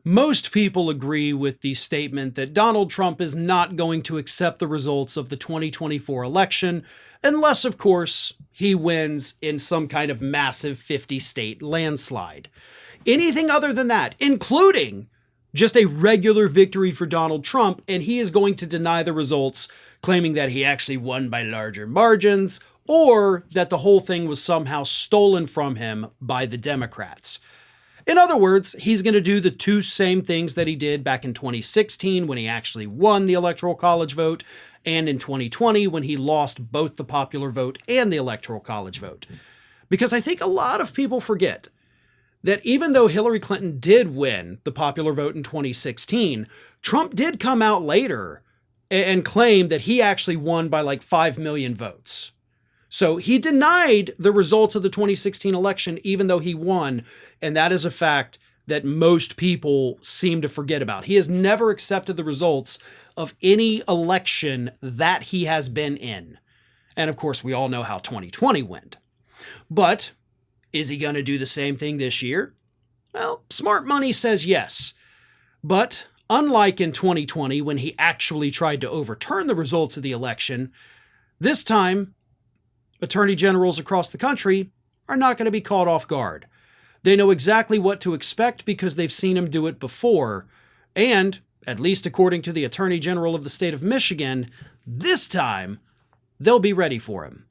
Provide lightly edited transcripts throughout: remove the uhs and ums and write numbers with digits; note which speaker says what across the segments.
Speaker 1: Most people agree with the statement that Donald Trump is not going to accept the results of the 2024 election unless, of course, he wins in some kind of massive 50-state landslide. Anything other than that, including just a regular victory for Donald Trump, and he is going to deny the results, claiming that he actually won by larger margins or that the whole thing was somehow stolen from him by the Democrats. In other words, he's going to do the two same things that he did back in 2016 when he actually won the Electoral College vote, and in 2020 when he lost both the popular vote and the Electoral College vote. Because I think a lot of people forget that even though Hillary Clinton did win the popular vote in 2016, Trump did come out later and claim that he actually won by like 5 million votes. So he denied the results of the 2016 election, even though he won. And that is a fact that most people seem to forget about. He has never accepted the results of any election that he has been in. And of course, we all know how 2020 went. But is he going to do the same thing this year? Well, smart money says yes. But unlike in 2020, when he actually tried to overturn the results of the election, this time, attorney generals across the country are not going to be caught off guard. They know exactly what to expect because they've seen him do it before. And, at least according to the Attorney General of the state of Michigan, this time, they'll be ready for him.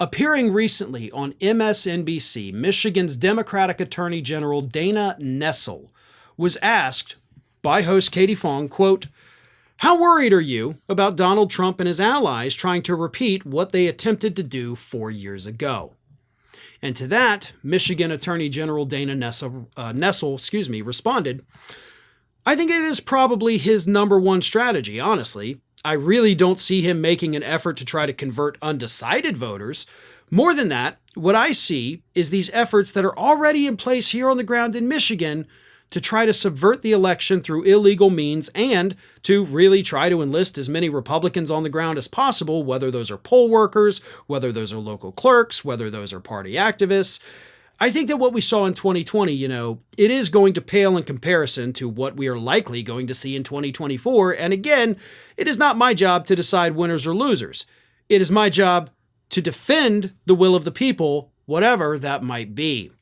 Speaker 1: Appearing recently on MSNBC, Michigan's Democratic Attorney General Dana Nessel was asked by host Katie Fong, quote, "How worried are you about Donald Trump and his allies trying to repeat what they attempted to do 4 years ago?" And to that, Michigan Attorney General Dana Nessel responded, "I think it is probably his number one strategy, honestly. I really don't see him making an effort to try to convert undecided voters. More than that, what I see is these efforts that are already in place here on the ground in Michigan to try to subvert the election through illegal means and to really try to enlist as many Republicans on the ground as possible, whether those are poll workers, whether those are local clerks, whether those are party activists. I think that what we saw in 2020, it is going to pale in comparison to what we are likely going to see in 2024. And again, it is not my job to decide winners or losers. It is my job to defend the will of the people, whatever that might be.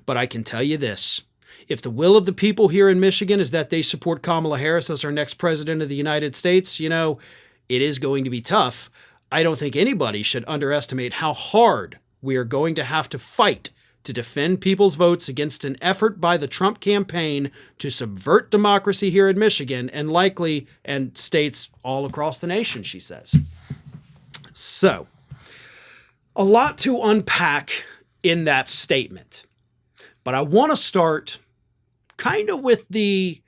Speaker 1: But I can tell you this. If the will of the people here in Michigan is that they support Kamala Harris as our next president of the United States, it is going to be tough. I don't think anybody should underestimate how hard we are going to have to fight to defend people's votes against an effort by the Trump campaign to subvert democracy here in Michigan and states all across the nation, she says. So, a lot to unpack in that statement. But I want to start kind of with the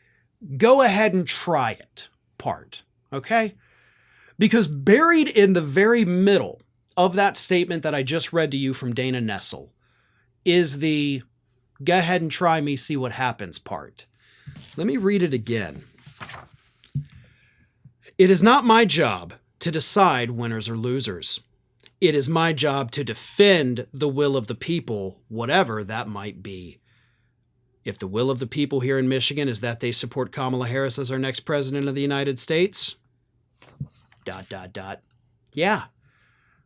Speaker 1: go ahead and try it part, okay? Because buried in the very middle of that statement that I just read to you from Dana Nessel is the go ahead and try me, see what happens part. Let me read it again. "It is not my job to decide winners or losers. It is my job to defend the will of the people, whatever that might be. If the will of the people here in Michigan is that they support Kamala Harris as our next president of the United States, ... Yeah.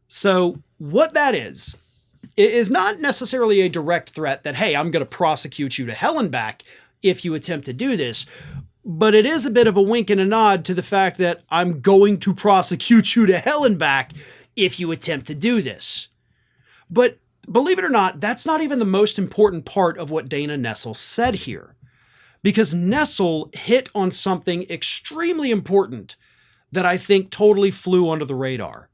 Speaker 1: So what that is not necessarily a direct threat that, hey, I'm going to prosecute you to hell and back if you attempt to do this. But it is a bit of a wink and a nod to the fact that I'm going to prosecute you to hell and back if you attempt to do this. But believe it or not, that's not even the most important part of what Dana Nessel said here. Because Nessel hit on something extremely important that I think totally flew under the radar.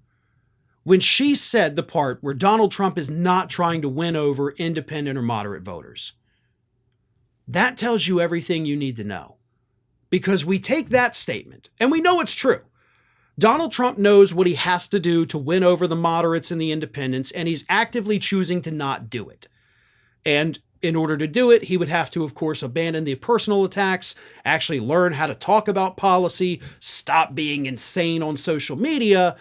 Speaker 1: When she said the part where Donald Trump is not trying to win over independent or moderate voters. That tells you everything you need to know. Because we take that statement, and we know it's true. Donald Trump knows what he has to do to win over the moderates and the independents, and he's actively choosing to not do it. And in order to do it, he would have to, of course, abandon the personal attacks, actually learn how to talk about policy, stop being insane on social media,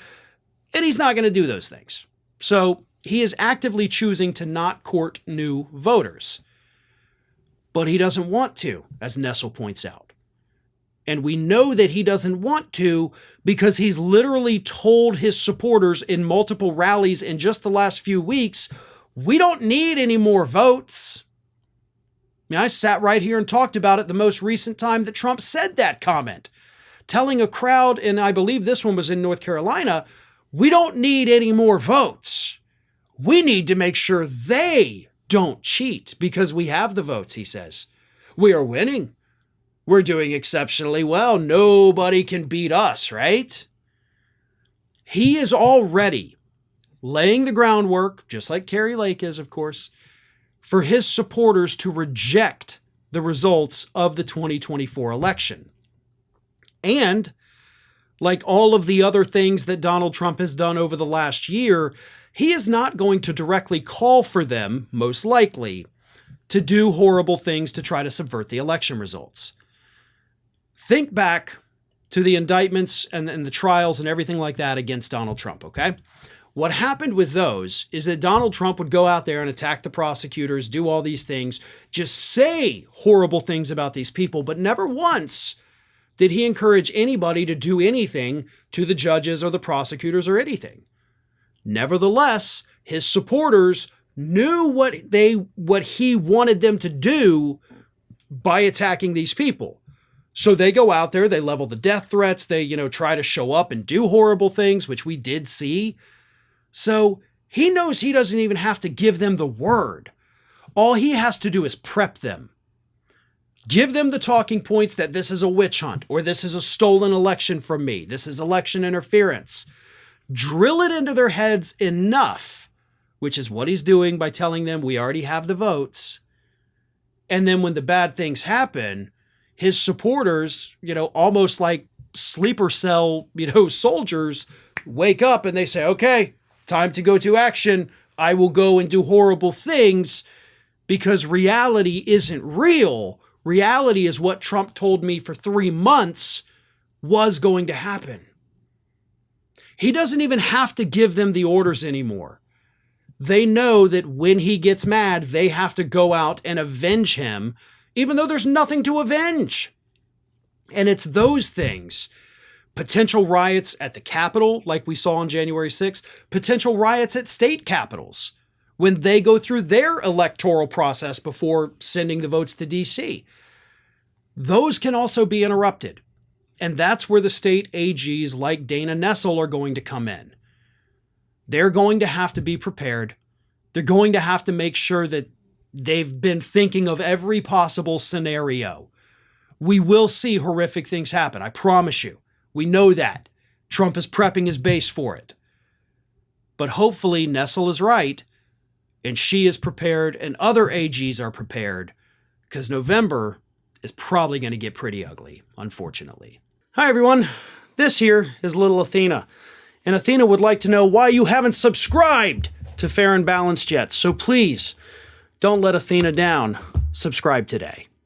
Speaker 1: and he's not going to do those things. So he is actively choosing to not court new voters. But he doesn't want to, as Nessel points out. And we know that he doesn't want to because he's literally told his supporters in multiple rallies in just the last few weeks, we don't need any more votes. I mean, I sat right here and talked about it the most recent time that Trump said that comment, telling a crowd, and I believe this one was in North Carolina, we don't need any more votes. We need to make sure they don't cheat because we have the votes, he says. We are winning. We're doing exceptionally well. Nobody can beat us, right? He is already laying the groundwork, just like Kari Lake is, of course, for his supporters to reject the results of the 2024 election. And like all of the other things that Donald Trump has done over the last year, he is not going to directly call for them, most likely, to do horrible things to try to subvert the election results. Think back to the indictments and the trials and everything like that against Donald Trump, okay? What happened with those is that Donald Trump would go out there and attack the prosecutors, do all these things, just say horrible things about these people, but never once did he encourage anybody to do anything to the judges or the prosecutors or anything. Nevertheless, his supporters knew what he wanted them to do by attacking these people. So they go out there, they level the death threats, they, try to show up and do horrible things, which we did see. So he knows he doesn't even have to give them the word. All he has to do is prep them. Give them the talking points that this is a witch hunt, or this is a stolen election from me. This is election interference. Drill it into their heads enough, which is what he's doing by telling them we already have the votes. And then when the bad things happen, his supporters, almost like sleeper cell, soldiers, wake up and they say, okay, time to go to action. I will go and do horrible things because reality isn't real. Reality is what Trump told me for 3 months was going to happen. He doesn't even have to give them the orders anymore. They know that when he gets mad, they have to go out and avenge him, even though there's nothing to avenge. And it's those things. Potential riots at the Capitol, like we saw on January 6th, potential riots at state capitals when they go through their electoral process before sending the votes to DC. Those can also be interrupted. And that's where the state AGs like Dana Nessel are going to come in. They're going to have to be prepared. They're going to have to make sure that they've been thinking of every possible scenario. We will see horrific things happen, I promise you. We know that. Trump is prepping his base for it. But hopefully Nessel is right, and she is prepared, and other AGs are prepared, because November is probably going to get pretty ugly, unfortunately. Hi, everyone. This here is little Athena. And Athena would like to know why you haven't subscribed to Fair and Balanced yet. So please, don't let Athena down. Subscribe today.